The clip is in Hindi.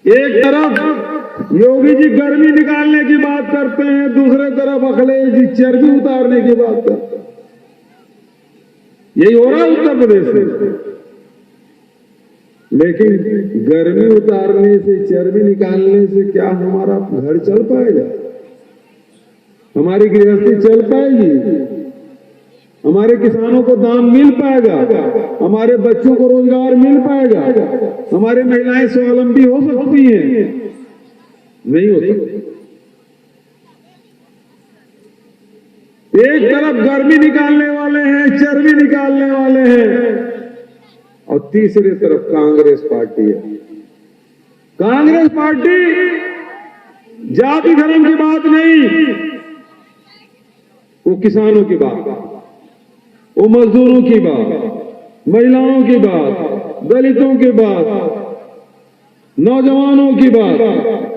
एक तरफ योगी जी गर्मी निकालने की बात करते हैं, दूसरे तरफ अखिलेश जी चर्बी उतारने की बात करते हैं। यही हो रहा है उत्तर प्रदेश में। लेकिन गर्मी उतारने से, चर्बी निकालने से क्या हमारा घर चल पाएगा? हमारी गृहस्थी चल पाएगी? हमारे किसानों को दाम मिल पाएगा? हमारे बच्चों को रोजगार मिल पाएगा? हमारी महिलाएं स्वावलंबी हो सकती हैं? नहीं हो सकती। एक तरफ गर्मी निकालने वाले हैं, चर्बी निकालने वाले हैं, और तीसरी तरफ कांग्रेस पार्टी है। कांग्रेस पार्टी जाति धर्म की बात नहीं, वो किसानों की बात, वो मजदूरों की बात, महिलाओं की बात, दलितों की बात, नौजवानों की बात,